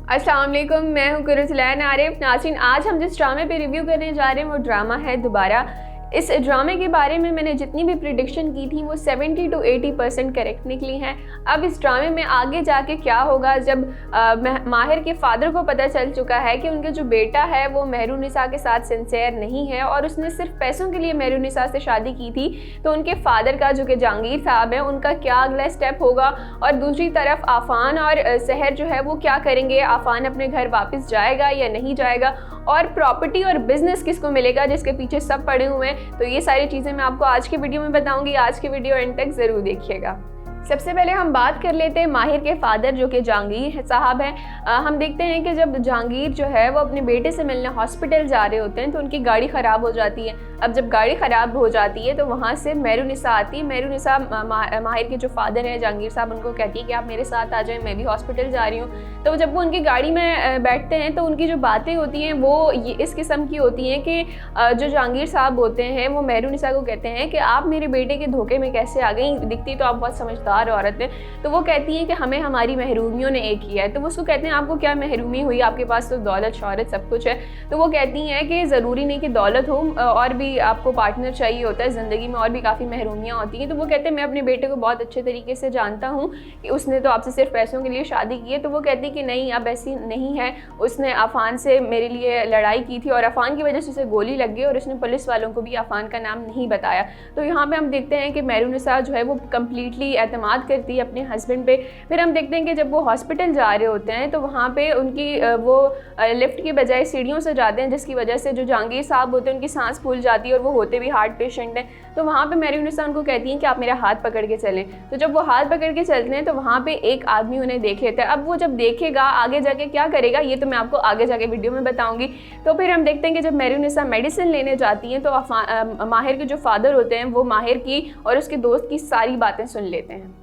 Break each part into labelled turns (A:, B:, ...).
A: अस्सलाम वालेकुम, मैं हूँ कुरुसलैन आरिफ। नाज़रीन, आज हम जिस ड्रामे पे रिव्यू करने जा रहे हैं वो ड्रामा है दोबारा। इस ड्रामे के बारे में मैंने जितनी भी प्रिडिक्शन की थी वो 70 to 80% करेक्ट निकली हैं। अब इस ड्रामे में आगे जाके क्या होगा, जब माहिर के फादर को पता चल चुका है कि उनका जो बेटा है वो मेहरुनिसा के साथ सिंसेयर नहीं है और उसने सिर्फ पैसों के लिए मेहरुनिसा से शादी की थी, तो उनके फादर का जो कि जहांगीर साहब है उनका क्या अगला स्टेप होगा। और दूसरी तरफ आफ़ान और सहर जो है वो क्या करेंगे, आफ़ान अपने घर वापस जाएगा या नहीं जाएगा, और प्रॉपर्टी और बिजनेस किसको मिलेगा जिसके पीछे सब पड़े हुए हैं। तो ये सारी चीज़ें मैं आपको आज की वीडियो में बताऊंगी। आज की वीडियो एंड तक ज़रूर देखिएगा। सबसे पहले हम बात कर लेते हैं माहिर के फादर जो कि जहांगीर साहब हैं। हम देखते हैं कि जब जहांगीर जो है वो अपने बेटे से मिलने हॉस्पिटल जा रहे होते हैं तो उनकी गाड़ी ख़राब हो जाती है। अब जब गाड़ी ख़राब हो जाती है तो वहाँ से मेहरुनिसा आती है। मेहरुनिसा माहिर के जो फादर हैं जहांगीर साहब, उनको कहती है कि आप मेरे साथ आ जाएं, मैं भी हॉस्पिटल जा रही हूँ। तो जब वो उनकी गाड़ी में बैठते हैं तो उनकी जो बातें होती हैं वो इस किस्म की होती हैं कि जो जहांगीर साहब होते हैं वो मेहरुनिसा को कहते हैं कि आप मेरे बेटे के धोखे में कैसे आ गई, दिखती तो आप बहुत समझदार औरत है। तो वो कहती हैं कि हमें हमारी महरूमियों ने एक किया है। तो वो उसको कहते हैं आपको क्या महरूमी हुई, आपके पास तो दौलत शौहरत सब कुछ है। तो वो कहती हैं कि ज़रूरी नहीं कि दौलत हो, और भी आपको पार्टनर चाहिए होता है ज़िंदगी में, और भी काफ़ी महरूमियाँ होती हैं। तो वो कहते हैं मैं अपने बेटे को बहुत अच्छे तरीके से जानता हूँ कि उसने तो आपसे सिर्फ पैसों के लिए शादी की है। तो वो कहती कि नहीं, अब ऐसी नहीं है, उसने आफ़ान से मेरे लिए लड़ाई की थी और आफ़ान की वजह से उसे गोली लग गई और उसने पुलिस वालों को भी आफ़ान का नाम नहीं बताया। तो यहाँ पर हम देखते हैं कि मेहरुनिसा जो है वो कम्प्लीटली एतमाद करती है अपने हस्बैंड पे। फिर हम देखते हैं कि जब वो हॉस्पिटल जा रहे होते हैं तो वहाँ पे उनकी वो लिफ्ट की बजाय सीढ़ियों से जाते हैं, जिसकी वजह से जो जहांगीर साहब होते हैं उनकी सांस फूल जाती है और वो होते भी हार्ट पेशेंट हैं। तो वहाँ पे मेहरुनिसा उनको कहती हैं कि आप मेरा हाथ पकड़ के चलें। तो जब वो हाथ पकड़ के चलते हैं तो वहाँ पे एक आदमी उन्हें देख लेता है। अब वो जब देखेगा आगे जाके क्या करेगा ये तो मैं आपको आगे जाके वीडियो में बताऊँगी। तो फिर हम देखते हैं कि जब मेहरुनिसा मेडिसिन लेने जाती हैं तो माहिर के जो फादर होते हैं वो माहिर की और उसके दोस्त की सारी बातें सुन लेते हैं।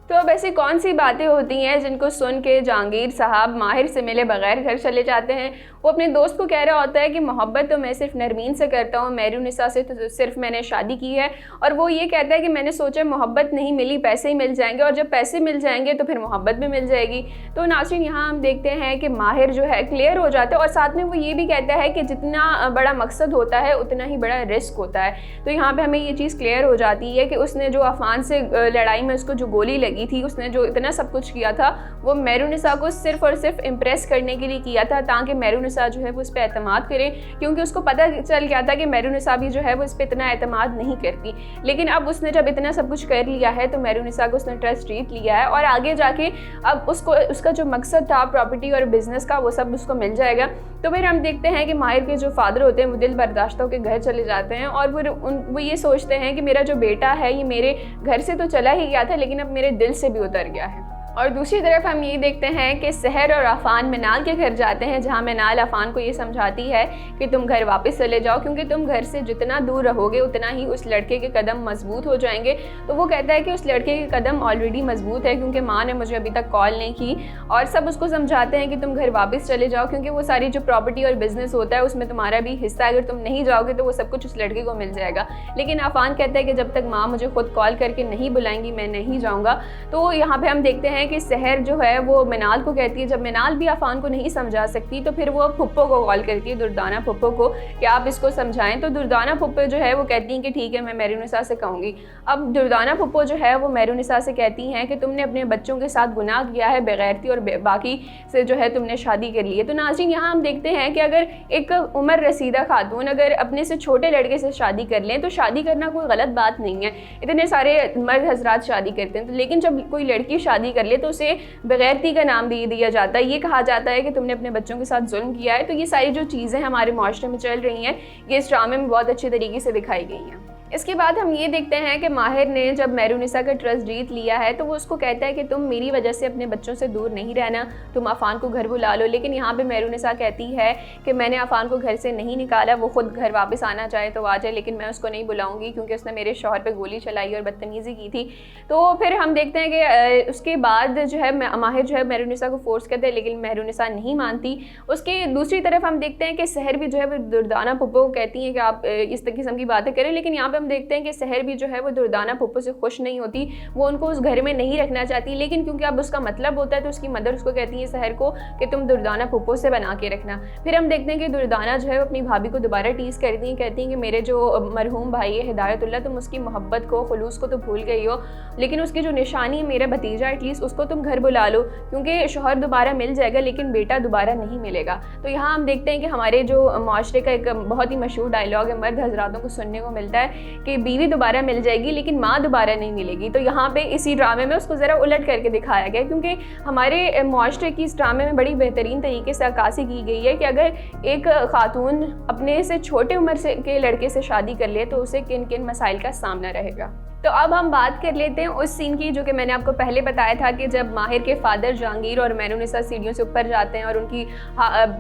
A: तो अब ऐसी कौन सी बातें होती हैं जिनको सुन के जहांगीर साहब माहिर से मिले बगैर घर चले जाते हैं। वो अपने दोस्त को कह रहा होता है कि मोहब्बत तो मैं सिर्फ नरमीन से करता हूँ, मेहरुनिसा से तो सिर्फ मैंने शादी की है। और वो ये कहता है कि मैंने सोचा मोहब्बत नहीं मिली, पैसे ही मिल जाएंगे, और जब पैसे मिल जाएंगे तो फिर मोहब्बत भी मिल जाएगी। तो नाज़रीन, यहाँ हम देखते हैं कि माहिर जो है क्लियर हो जाता है और साथ में वो ये भी कहता है कि जितना बड़ा मकसद होता है उतना ही बड़ा रिस्क होता है। तो यहाँ पर हमें ये चीज़ क्लियर हो जाती है कि उसने जो आफ़ान से लड़ाई में उसको जो गोली लगी थी, उसने जो इतना सब कुछ किया था वो मेहरुनिसा को सिर्फ और सिर्फ इम्प्रेस करने के लिए किया था, ताकि मेहरुनिसा जो है वो इस पर एतमाद करे, क्योंकि उसको पता चल गया था कि मेहरुनिसा भी जो है वो इस पर इतना एतमाद नहीं करती। लेकिन अब उसने जब इतना सब कुछ कर लिया है तो मेहरुनिसा को उसने ट्रस्ट जीत लिया है और आगे जाके अब उसको उसका जो मकसद था प्रॉपर्टी और बिजनेस का वो सब उसको मिल जाएगा। तो फिर हम देखते हैं कि माहिर के जो फादर होते हैं वो दिल बर्दाश्त होकर घर चले जाते हैं और फिर वो ये सोचते हैं कि मेरा जो बेटा है ये मेरे घर से तो चला ही गया था लेकिन अब मेरे दिल से भी उतर गया है। और दूसरी तरफ हम ये देखते हैं कि सहर और आफ़ान मिनाल के घर जाते हैं, जहाँ मिनाल आफ़ान को ये समझाती है कि तुम घर वापस चले जाओ, क्योंकि तुम घर से जितना दूर रहोगे उतना ही उस लड़के के कदम मजबूत हो जाएंगे। तो वो कहता है कि उस लड़के के कदम ऑलरेडी मजबूत है, क्योंकि माँ ने मुझे अभी तक कॉल नहीं की। और सब उसको समझाते हैं कि तुम घर वापस चले जाओ, क्योंकि वो सारी जो प्रॉपर्टी और बिजनेस होता है उसमें तुम्हारा भी हिस्सा है, अगर तुम नहीं जाओगे तो वो सब कुछ उस लड़के को मिल जाएगा। लेकिन आफ़ान कहता है कि जब तक माँ मुझे खुद कॉल करके नहीं बुलाएंगी मैं नहीं जाऊँगा। तो यहाँ पर हम देखते हैं कि सहर जो है वो मिनाल को कहती है, जब मिनाल भी आफ़ान को नहीं समझा सकती तो फिर वो फुप्पो को कॉल करती है, दुर्दाना फुप्पो को, कि आप इसको समझाएं। तो दुर्दाना फुप्पो जो है वो कहती हैं कि ठीक है मैं मेहरुनिसा से कहूँगी। अब दुर्दाना फुप्पो जो है वो मेहरुनिसा से कहती हैं कि तुमने अपने बच्चों के साथ गुनाह किया है, बेगैरती और बाकी से जो है तुमने शादी कर ली है। तो नाज़रीन, यहाँ हम देखते हैं कि अगर एक उम्र रसीदा खातून अगर अपने से छोटे लड़के से शादी कर लें तो शादी करना कोई गलत बात नहीं है, इतने सारे मर्द हजरात शादी करते हैं। तो लेकिन जब कोई लड़की शादी कर ले तो उसे बेगैरती का नाम दे दिया जाता है, ये कहा जाता है कि तुमने अपने बच्चों के साथ जुल्म किया है। तो ये सारी जो चीज़ें हमारे माशरे में चल रही हैं ये इस ड्रामे में बहुत अच्छे तरीके से दिखाई गई हैं। इसके बाद हम ये देखते हैं कि माहिर ने जब मेहरुनिसा का ट्रस्ट जीत लिया है तो वो उसको कहता है कि तुम मेरी वजह से अपने बच्चों से दूर नहीं रहना, तुम आफ़ान को घर बुला लो। लेकिन यहाँ पे मेहरुनिसा कहती है कि मैंने आफ़ान को घर से नहीं निकाला, वो खुद घर वापस आना चाहे तो आ जाए, लेकिन मैं उसको नहीं बुलाऊंगी क्योंकि उसने मेरे शौहर पे गोली चलाई और बदतमीज़ी की थी। तो फिर हम देखते हैं कि उसके बाद जो है माहिर जो है मेहरुनिसा को फोर्स करते हैं, लेकिन मेहरुनिसा नहीं मानती। उसके दूसरी तरफ हम देखते हैं कि सहर भी जो है वो दुर्दाना फुप्पो को कहती हैं कि आप इस किस्म की बातें करें, लेकिन यहाँ हम देखते हैं कि सहर भी जो है वो दुर्दाना फूफो से खुश नहीं होती, वो उनको उस घर में नहीं रखना चाहती, लेकिन क्योंकि अब उसका मतलब होता है तो उसकी मदर उसको कहती है सहर को कि तुम दुर्दाना फूफो से बना के रखना। फिर हम देखते हैं कि दुर्दाना जो है अपनी भाभी को दोबारा टीज करती हैं, कहती हैं कि मेरे जो मरहूम भाई है हिदायतुल्लाह, तुम उसकी मोहब्बत को, खुलूस को तो भूल गई हो, लेकिन उसकी जो निशानी है मेरा भतीजा, एटलीस्ट उसको तुम घर बुला लो, क्योंकि शोहर दोबारा मिल जाएगा लेकिन बेटा दोबारा नहीं मिलेगा। तो यहाँ हम देखते हैं कि हमारे जो माशरे का एक बहुत ही मशहूर डायलॉग है, मर्द हजरातों को सुनने को मिलता है कि बीवी दोबारा मिल जाएगी लेकिन माँ दोबारा नहीं मिलेगी। तो यहाँ पे इसी ड्रामे में उसको ज़रा उलट करके दिखाया गया, क्योंकि हमारे माशरे की इस ड्रामे में बड़ी बेहतरीन तरीके से अक्कासी की गई है कि अगर एक खातून अपने से छोटे उम्र से के लड़के से शादी कर ले तो उसे किन किन मसाइल का सामना रहेगा। तो अब हम बात कर लेते हैं उस सीन की जो कि मैंने आपको पहले बताया था कि जब माहिर के फादर जहांगीर और मैनूनिसा सीढ़ियों से ऊपर जाते हैं और उनकी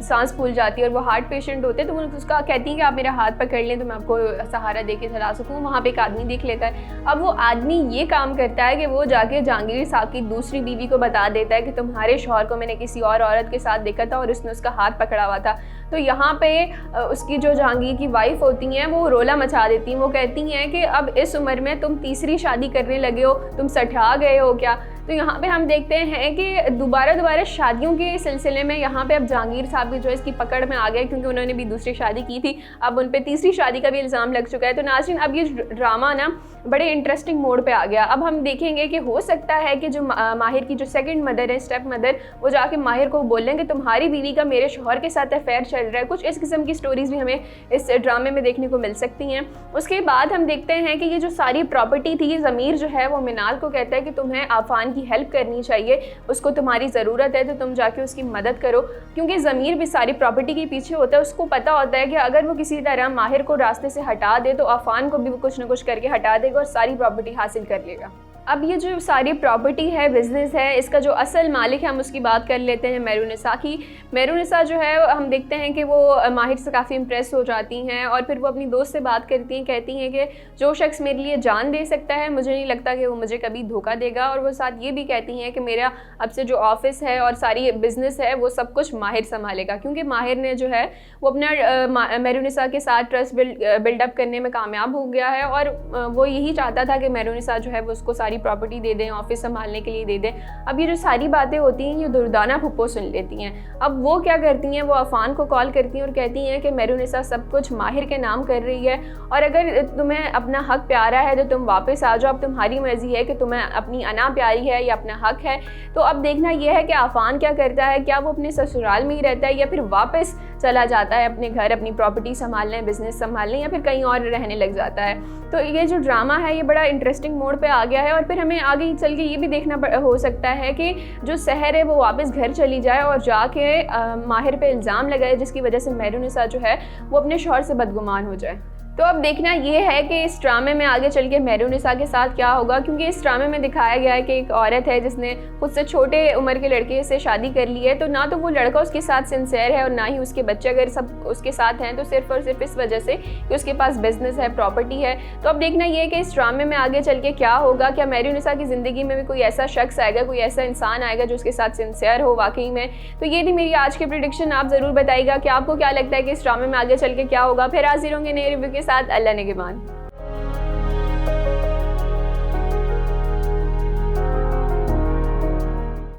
A: सांस फूल जाती है और वो हार्ट पेशेंट होते हैं, तो वो उसका कहती हैं कि आप मेरा हाथ पकड़ लें तो मैं आपको सहारा दे के चला सकूँ। वहाँ पे एक आदमी देख लेता है। अब वो आदमी ये काम करता है कि वो जाके जहांगीर साहब की दूसरी बीवी को बता देता है कि तुम्हारे शौहर को मैंने किसी और औरत के साथ देखा था और उसने उसका हाथ पकड़ा हुआ था। तो यहाँ पे उसकी जो जहांगीर की वाइफ होती हैं वो रोला मचा देती हैं। वो कहती हैं कि अब इस उम्र में तुम तीसरी शादी करने लगे हो, तुम सठा गए हो क्या। तो यहाँ पे हम देखते हैं कि दोबारा शादियों के सिलसिले में यहाँ पे अब जहांगीर साहब भी जो है इसकी पकड़ में आ गए, क्योंकि उन्होंने भी दूसरी शादी की थी, अब उन पे तीसरी शादी का भी इल्ज़ाम लग चुका है। तो नाज़रीन, अब ये ड्रामा ना बड़े इंटरेस्टिंग मोड पे आ गया। अब हम देखेंगे कि हो सकता है कि जो माहिर की जो सेकंड मदर है, स्टेप मदर, वो जाके माहिर को बोलेंगे तुम्हारी बीवी का मेरे शौहर के साथ अफेयर चल रहा है। कुछ इस किस्म की स्टोरीज भी हमें इस ड्रामे में देखने को मिल सकती हैं। उसके बाद हम देखते हैं कि ये जो सारी प्रॉपर्टी थी, ज़मीर जो है वो मिनाल को कहता है कि तुम्हें आफान की हेल्प करनी चाहिए, उसको तुम्हारी ज़रूरत है तो तुम जाके उसकी मदद करो, क्योंकि ज़मीर भी सारी प्रॉपर्टी के पीछे होता है। उसको पता होता है कि अगर वो किसी तरह माहिर को रास्ते से हटा दे तो आफान को भी वो कुछ ना कुछ करके हटा देगा और सारी प्रॉपर्टी हासिल कर लेगा। अब ये जो सारी प्रॉपर्टी है, बिज़नेस है, इसका जो असल मालिक है हम उसकी बात कर लेते हैं मैरूनिसा की। मैरूनिसा जो है हम देखते हैं कि वो माहिर से काफ़ी इम्प्रेस हो जाती हैं और फिर वो अपनी दोस्त से बात करती हैं, कहती हैं कि जो शख्स मेरे लिए जान दे सकता है मुझे नहीं लगता कि वो मुझे कभी धोखा देगा। और वो साथ ये भी कहती हैं कि मेरा अब से जो ऑफिस है और सारी बिज़नेस है वो सब कुछ माहिर संभालेगा, क्योंकि माहिर ने जो है वो अपना मैरूनिसा के साथ ट्रस्ट बिल्डअप करने में कामयाब हो गया है और वो यही चाहता था कि मैरूनिसा जो है वो उसको सारी प्रॉपर्टी दे दें, ऑफिस संभालने के लिए दे दें। अब ये जो सारी बातें होती हैं ये दुर्दाना फुप्पो सुन लेती हैं। अब वो क्या करती हैं, वो अफान को कॉल करती हैं और कहती हैं कि मैरूनिसा सब कुछ माहिर के नाम कर रही है और अगर तुम्हें अपना हक प्यारा है तो तुम वापस आ जाओ, अब तुम्हारी मर्जी है कि तुम्हें अपनी अना प्यारी है या अपना हक है। तो अब देखना यह है कि अफान क्या करता है, क्या वो अपने ससुराल में ही रहता है या फिर वापस चला जाता है अपने घर अपनी प्रॉपर्टी संभालने, बिजनेस संभालने, या फिर कहीं और रहने लग जाता है। तो ये जो ड्रामा है ये बड़ा इंटरेस्टिंग मोड पे आ गया है और फिर हमें आगे चल के ये भी देखना हो सकता है कि जो सहर है वो वापस घर चली जाए और जाके माहिर पे इल्ज़ाम लगाए, जिसकी वजह से मैरूनिसा जो है वो अपने शौहर से बदगुमान हो जाए। तो अब देखना ये है कि इस ड्रामे में आगे चल के मैरूनिसा के साथ क्या होगा, क्योंकि इस ड्रामे में दिखाया गया है कि एक औरत है जिसने खुद से छोटे उम्र के लड़के से शादी कर ली है। तो ना तो वो लड़का उसके साथ सिंसियर है और ना ही उसके बच्चे अगर सब उसके साथ हैं तो सिर्फ और सिर्फ इस वजह से कि उसके पास बिजनेस है, प्रॉपर्टी है। तो अब देखना ये है कि इस ड्रामे में आगे चल के क्या होगा, क्या मैरूनिसा की ज़िंदगी में भी कोई ऐसा शख्स आएगा, कोई ऐसा इंसान आएगा जो उसके साथ सिंसियर हो वाकई में। तो ये थी मेरी आज की प्रेडिक्शन। आप ज़रूर बताइएगा कि आपको क्या लगता है कि इस ड्रामे में आगे चल के क्या होगा। फिर हाजिर होंगे नए रिव्यू के साथ। अल्लाह निगहबान।